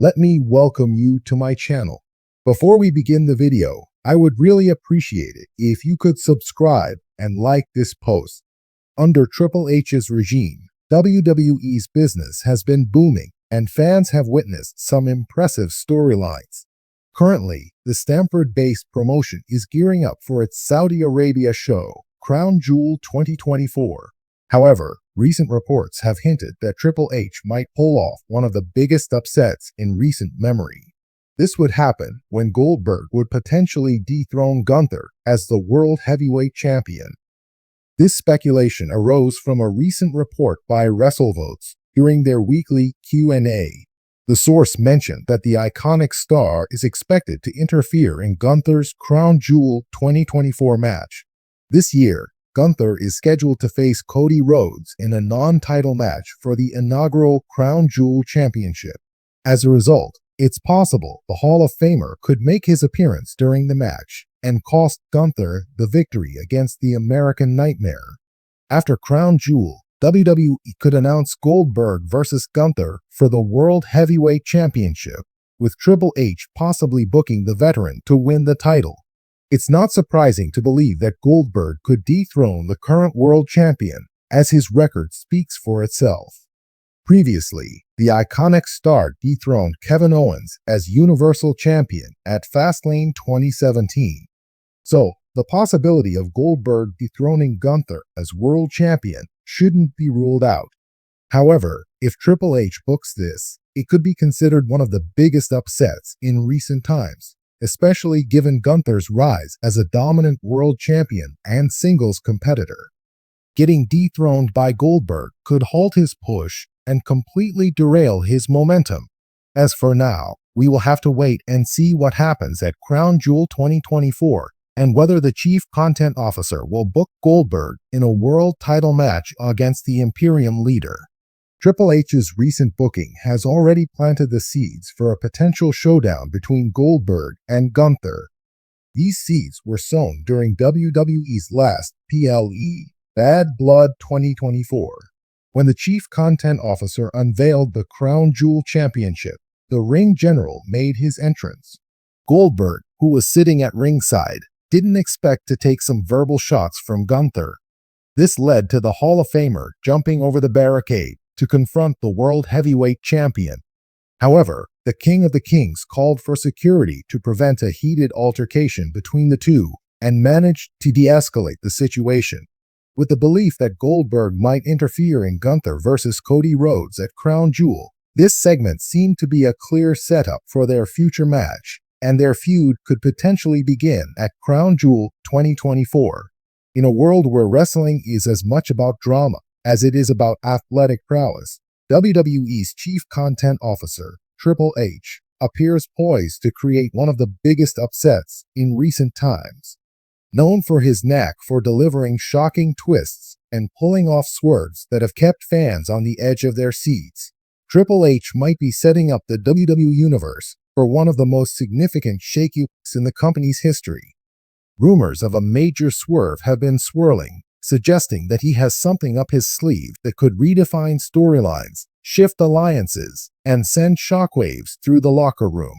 let me welcome you to my channel. Before we begin the video, I would really appreciate it if you could subscribe and like this post. Under Triple H's regime, WWE's business has been booming and fans have witnessed some impressive storylines. Currently, the Stamford-based promotion is gearing up for its Saudi Arabia show, Crown Jewel 2024. However, recent reports have hinted that Triple H might pull off one of the biggest upsets in recent memory. This would happen when Goldberg would potentially dethrone Gunther as the World Heavyweight Champion. This speculation arose from a recent report by WrestleVotes during their weekly Q&A. The source mentioned that the iconic star is expected to interfere in Gunther's Crown Jewel 2024 match. This year, Gunther is scheduled to face Cody Rhodes in a non-title match for the inaugural Crown Jewel Championship. As a result, it's possible the Hall of Famer could make his appearance during the match and cost Gunther the victory against the American Nightmare. After Crown Jewel, WWE could announce Goldberg versus Gunther for the World Heavyweight Championship, with Triple H possibly booking the veteran to win the title. It's not surprising to believe that Goldberg could dethrone the current world champion, as his record speaks for itself. Previously, the iconic star dethroned Kevin Owens as Universal Champion at Fastlane 2017. So, the possibility of Goldberg dethroning Gunther as world champion shouldn't be ruled out. However, if Triple H books this, it could be considered one of the biggest upsets in recent times, especially given Gunther's rise as a dominant world champion and singles competitor. Getting dethroned by Goldberg could halt his push and completely derail his momentum. As for now, we will have to wait and see what happens at Crown Jewel 2024 and whether the Chief Content Officer will book Goldberg in a world title match against the Imperium leader. Triple H's recent booking has already planted the seeds for a potential showdown between Goldberg and Gunther. These seeds were sown during WWE's last PLE, Bad Blood 2024. When the Chief Content Officer unveiled the Crown Jewel Championship, the ring general made his entrance. Goldberg, who was sitting at ringside, didn't expect to take some verbal shots from Gunther. This led to the Hall of Famer jumping over the barricade to confront the World Heavyweight Champion. However, the King of the Kings called for security to prevent a heated altercation between the two and managed to de-escalate the situation. With the belief that Goldberg might interfere in Gunther versus Cody Rhodes at Crown Jewel, this segment seemed to be a clear setup for their future match, and their feud could potentially begin at Crown Jewel 2024. In a world where wrestling is as much about drama as it is about athletic prowess, WWE's Chief Content Officer, Triple H, appears poised to create one of the biggest upsets in recent times. Known for his knack for delivering shocking twists and pulling off swerves that have kept fans on the edge of their seats, Triple H might be setting up the WWE Universe for one of the most significant shakeups in the company's history. Rumors of a major swerve have been swirling, suggesting that he has something up his sleeve that could redefine storylines, shift alliances, and send shockwaves through the locker room.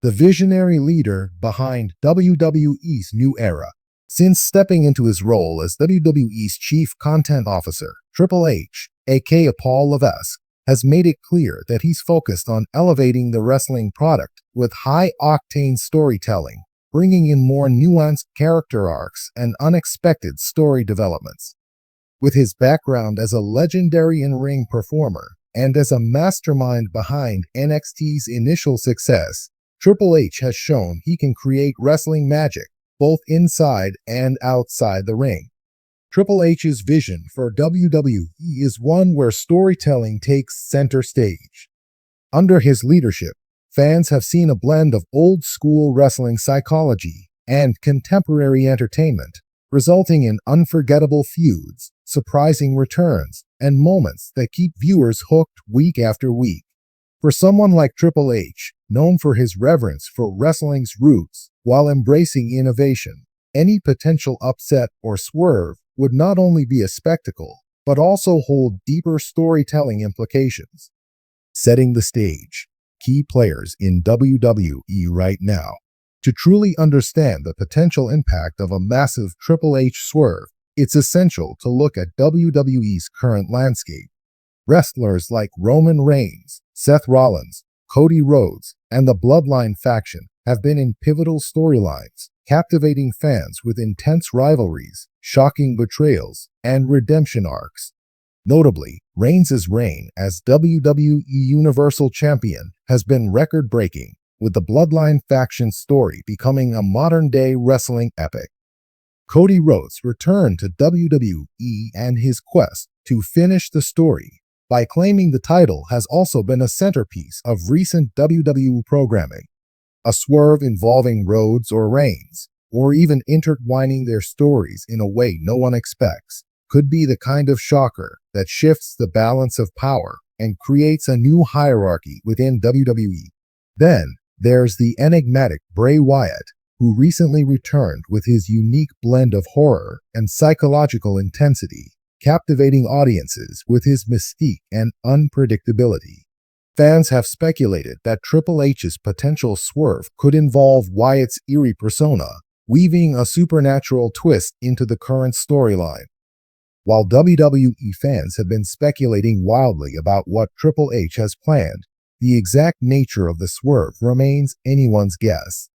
The visionary leader behind WWE's new era. Since stepping into his role as WWE's Chief Content Officer, Triple H, aka Paul Levesque, has made it clear that he's focused on elevating the wrestling product with high-octane storytelling, bringing in more nuanced character arcs and unexpected story developments. With his background as a legendary in-ring performer and as a mastermind behind NXT's initial success, Triple H has shown he can create wrestling magic both inside and outside the ring. Triple H's vision for WWE is one where storytelling takes center stage. Under his leadership, fans have seen a blend of old-school wrestling psychology and contemporary entertainment, resulting in unforgettable feuds, surprising returns, and moments that keep viewers hooked week after week. For someone like Triple H, known for his reverence for wrestling's roots while embracing innovation, any potential upset or swerve would not only be a spectacle, but also hold deeper storytelling implications. Setting the stage. key players in WWE right now. To truly understand the potential impact of a massive Triple H swerve, it's essential to look at WWE's current landscape. Wrestlers like Roman Reigns, Seth Rollins, Cody Rhodes, and the Bloodline faction have been in pivotal storylines, captivating fans with intense rivalries, shocking betrayals, and redemption arcs. Notably, Reigns' reign as WWE Universal Champion has been record-breaking, with the Bloodline faction story becoming a modern-day wrestling epic. Cody Rhodes returned to WWE and his quest to finish the story by claiming the title has also been a centerpiece of recent WWE programming. A swerve involving Rhodes or Reigns, or even intertwining their stories in a way no one expects, could be the kind of shocker that shifts the balance of power and creates a new hierarchy within WWE. Then, there's the enigmatic Bray Wyatt, who recently returned with his unique blend of horror and psychological intensity, captivating audiences with his mystique and unpredictability. Fans have speculated that Triple H's potential swerve could involve Wyatt's eerie persona, weaving a supernatural twist into the current storyline. While WWE fans have been speculating wildly about what Triple H has planned, the exact nature of the swerve remains anyone's guess.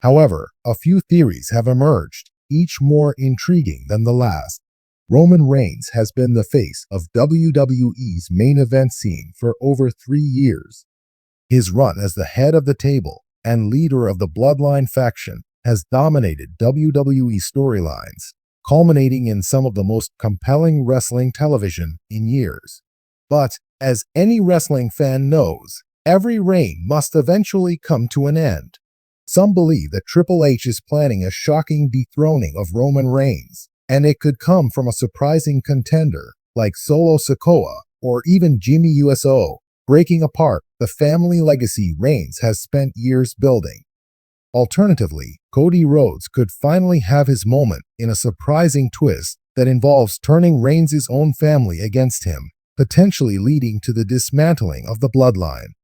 However, a few theories have emerged, each more intriguing than the last. Roman Reigns has been the face of WWE's main event scene for over 3 years. His run as the head of the table and leader of the Bloodline faction has dominated WWE storylines, culminating in some of the most compelling wrestling television in years. But, as any wrestling fan knows, every reign must eventually come to an end. Some believe that Triple H is planning a shocking dethroning of Roman Reigns, and it could come from a surprising contender like Solo Sikoa or even Jimmy USO, breaking apart the family legacy Reigns has spent years building. Alternatively, Cody Rhodes could finally have his moment in a surprising twist that involves turning Reigns' own family against him, potentially leading to the dismantling of the Bloodline.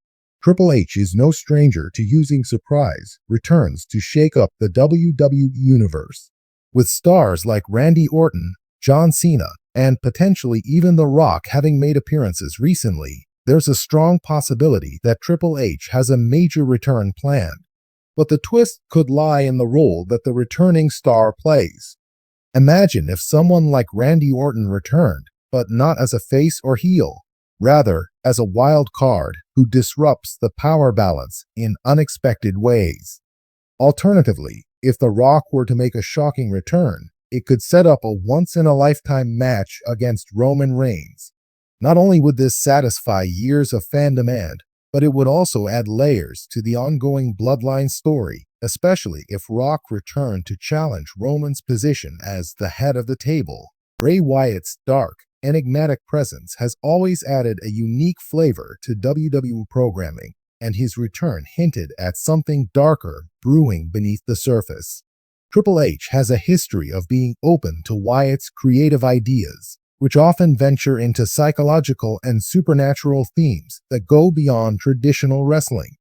Triple H is no stranger to using surprise returns to shake up the WWE Universe. With stars like Randy Orton, John Cena, and potentially even The Rock having made appearances recently, there's a strong possibility that Triple H has a major return planned. But the twist could lie in the role that the returning star plays. Imagine if someone like Randy Orton returned, but not as a face or heel, rather as a wild card who disrupts the power balance in unexpected ways. Alternatively, if The Rock were to make a shocking return, it could set up a once-in-a-lifetime match against Roman Reigns. Not only would this satisfy years of fan demand, but it would also add layers to the ongoing Bloodline story, especially if Rock returned to challenge Roman's position as the head of the table. Bray Wyatt's dark, enigmatic presence has always added a unique flavor to WWE programming, and his return hinted at something darker brewing beneath the surface. Triple H has a history of being open to Wyatt's creative ideas, which often venture into psychological and supernatural themes that go beyond traditional wrestling.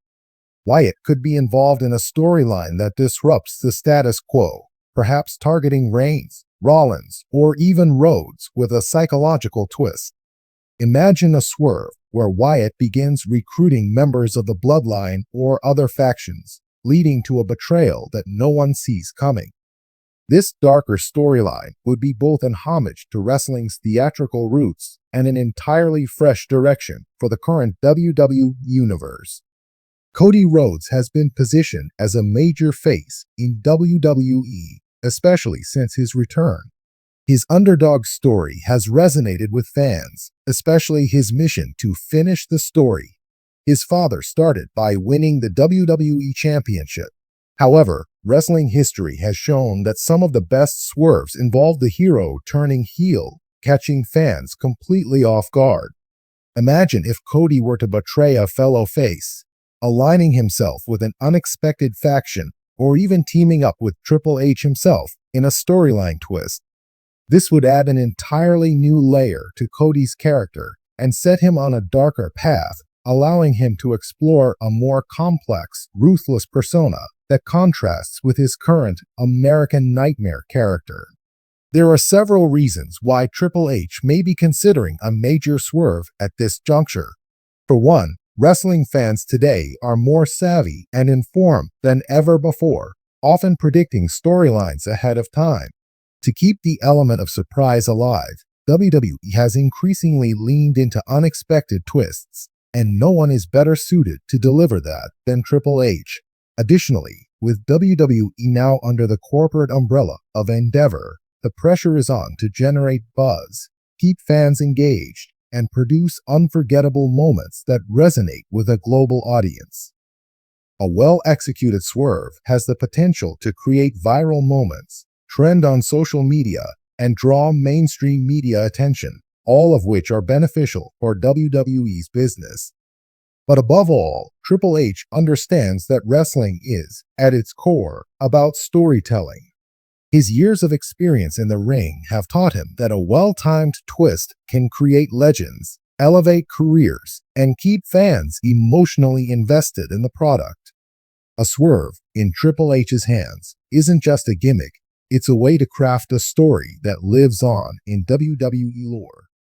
Wyatt could be involved in a storyline that disrupts the status quo, perhaps targeting Reigns, Rollins, or even Rhodes with a psychological twist. Imagine a swerve where Wyatt begins recruiting members of the Bloodline or other factions, leading to a betrayal that no one sees coming. This darker storyline would be both an homage to wrestling's theatrical roots and an entirely fresh direction for the current WWE Universe. Cody Rhodes has been positioned as a major face in WWE, especially since his return. His underdog story has resonated with fans, especially his mission to finish the story. His father started by winning the WWE Championship. However, wrestling history has shown that some of the best swerves involve the hero turning heel, catching fans completely off guard. Imagine if Cody were to betray a fellow face, aligning himself with an unexpected faction, or even teaming up with Triple H himself in a storyline twist. This would add an entirely new layer to Cody's character and set him on a darker path allowing him to explore a more complex, ruthless persona that contrasts with his current American Nightmare character. There are several reasons why Triple H may be considering a major swerve at this juncture. For one, wrestling fans today are more savvy and informed than ever before, often predicting storylines ahead of time. To keep the element of surprise alive, WWE has increasingly leaned into unexpected twists, and no one is better suited to deliver that than Triple H. Additionally, with WWE now under the corporate umbrella of Endeavor, the pressure is on to generate buzz, keep fans engaged, and produce unforgettable moments that resonate with a global audience. A well-executed swerve has the potential to create viral moments, trend on social media, and draw mainstream media attention, all of which are beneficial for WWE's business. But above all, Triple H understands that wrestling is, at its core, about storytelling. His years of experience in the ring have taught him that a well-timed twist can create legends, elevate careers, and keep fans emotionally invested in the product. A swerve, in Triple H's hands, isn't just a gimmick, it's a way to craft a story that lives on in WWE lore.